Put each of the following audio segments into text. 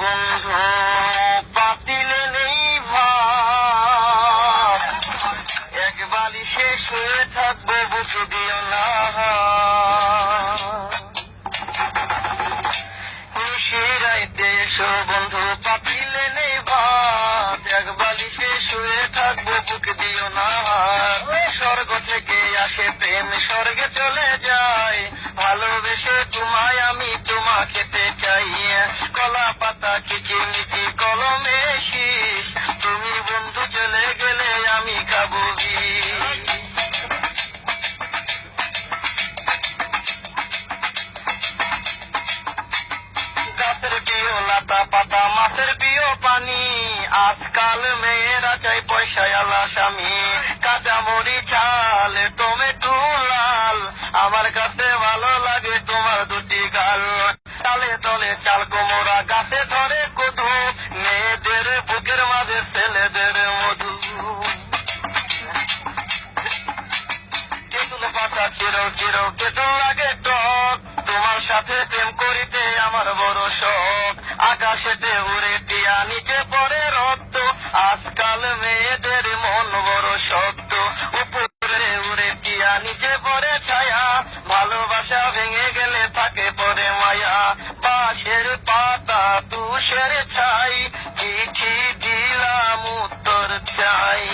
বন্ধু পাতিলে নেই ভাত, এক বালিশে শুয়ে থাকবো বুঝু দিও না। নিশিরাইতে এসো বন্ধু পাতিলে নেই ভাত, এক বালিশে শুয়ে থাকবো বুক দিও না। স্বর্গ থেকে আসে প্রেম স্বর্গে চলে যায়, ভালোবেসে তোমায় আমি তোমাকে পেতে চাই। কলা পাতা কিচিমিচি কলমে শীষ, তুমি বন্ধু চলে গেলে আমি খাবো বিষ। গাছের প্রিয় লতা পাতা মাছের প্রিয় পানি, আজকাল মেয়েরা চাই পয়সায় আলা স্বামী। কাঁচা মরি চাল টমেটো লাল, আমার কাছে ভালো লাগে তোমার দুটি গাল। তালে তলে চাল কোমরা গাছে ধরে কদু, মেয়েদের বুকের মাঝে ছেলেদের মধু। তেঁতুল পাতা চিরো চিরো তেঁতুল লাগে টক, তোমার সাথে প্রেম করিতে আমার বড় শখ। আকাশেতে উড়ে টিয়া নিচে পড়ে রক্ত, আজকাল মেয়েদের মন বড় শক্ত। উপরে উড়ে টিয়া নিচে পড়ে ছায়া, ভালোবাসা ভেঙে গেলে থাকে পরে মায়া। বাঁশের পাতা তুষের ছাই, চিঠি দিলাম উত্তর চাই।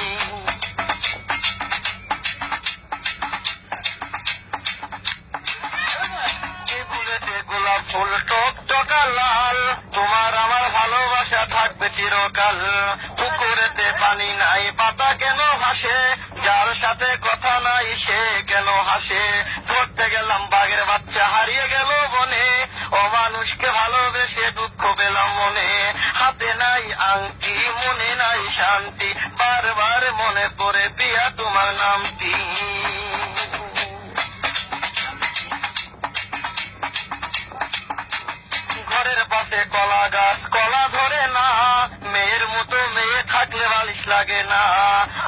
গোলাপ ফুল টক টকা লাল, তোমার আমার ভালোবাসা থাকবে চিরকাল। পুকুরেতে পানি নাই পাতা কেন ভাসে, যার সাথে কথা নাই সে কেন হাসে। ধরতে গেলাম বাঘের বাচ্চা হারিয়ে গেল বনে, অমানুষকে ভালোবেসে দুঃখ পেলাম মনে। হাতে নাই আংটি মনে নাই শান্তি, বারবার মনে পড়ে প্রিয়া তোমার নামটি। ঘরের পাশে কলা গাছ কলা ধরে না, মেয়ের মতো মেয়ে থাকলে বালিশ লাগে না।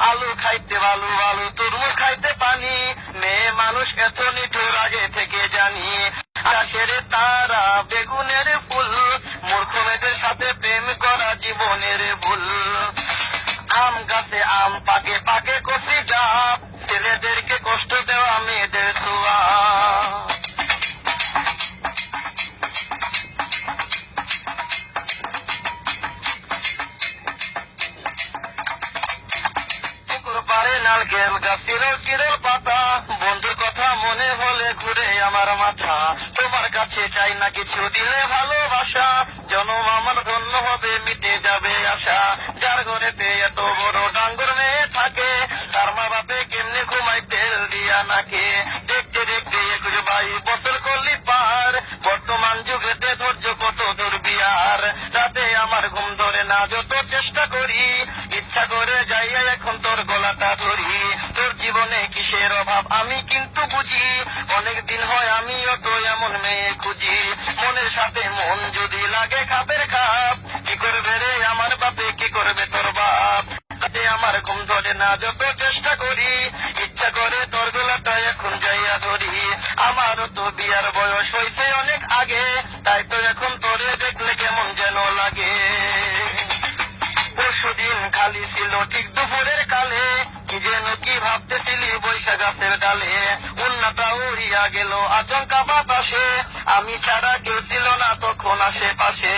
আলু খাইতে বালু বালু তরমুজ খাইতে পানি, মেয়ে মানুষ এত নিঠুর আগে থেকে জানি। আকাশের তারা বেগুনের ফুল, মূর্খ মেয়েদের সাথে প্রেম করা জীবনের ভুল। আম গাছে আম পাকে পাকে কচি ডাব, ছেলেদেরকে কষ্ট দেওয়া মেয়েদের ছোঁয়া। নারকেল গাছ চিরল চিরল পাতা, বন্ধুর কথা মনে হলে ঘুরে আমার মাথা। তোমার কাছে চাই না কিছু দিলে ভালোবাসা, জনম আমার ধন্য হবে মিটে যাবে আশা। যার ঘরেতে এত বড় ডাঙ্গর মেয়ে থাকে, তার মা বাপে কেমনে ঘুমাই তেল দিয়া নাকে। দেখতে দেখতে 21 বছর করলি পার, বর্তমান যুগেতে ধৈর্য কত দুর্বিয়ার। রাতে আমার ঘুম ধরে না যত চেষ্টা করি, ইচ্ছা করে যাইয়া এখন তোর গলাটা ধরি। তোর জীবনে কিসের অভাব আমি কিন্তু বুঝি, অনেকদিন হয় আমিও তো এমন মেয়ে খুঁজি। মনের সাথে মন যদি লাগে খাপের খাপ, কি করবে রে আমার বাপে কি করবে তোর বাপ। রাতে আমার ঘুম ধরে না যত চেষ্টা করি, ইচ্ছা করে তোর গলাটা এখন যাইয়া ধরি। আমারও তো বিয়ার বয়স হয়েছে অনেক আগে, তাই তো এখন তোরে দেখলে কেমন যেন লাগে। পরশুদিন খালি ছিল ঠিক দুপুরের কালে, কি যেন কি ভাবতেছিলি বৈশাখ গাছের ডালে। উন্নাটা উড়িয়া গেল আচমকা বাতাসে, আমি ছাড়া কেউ ছিল না তখন আশেপাশে।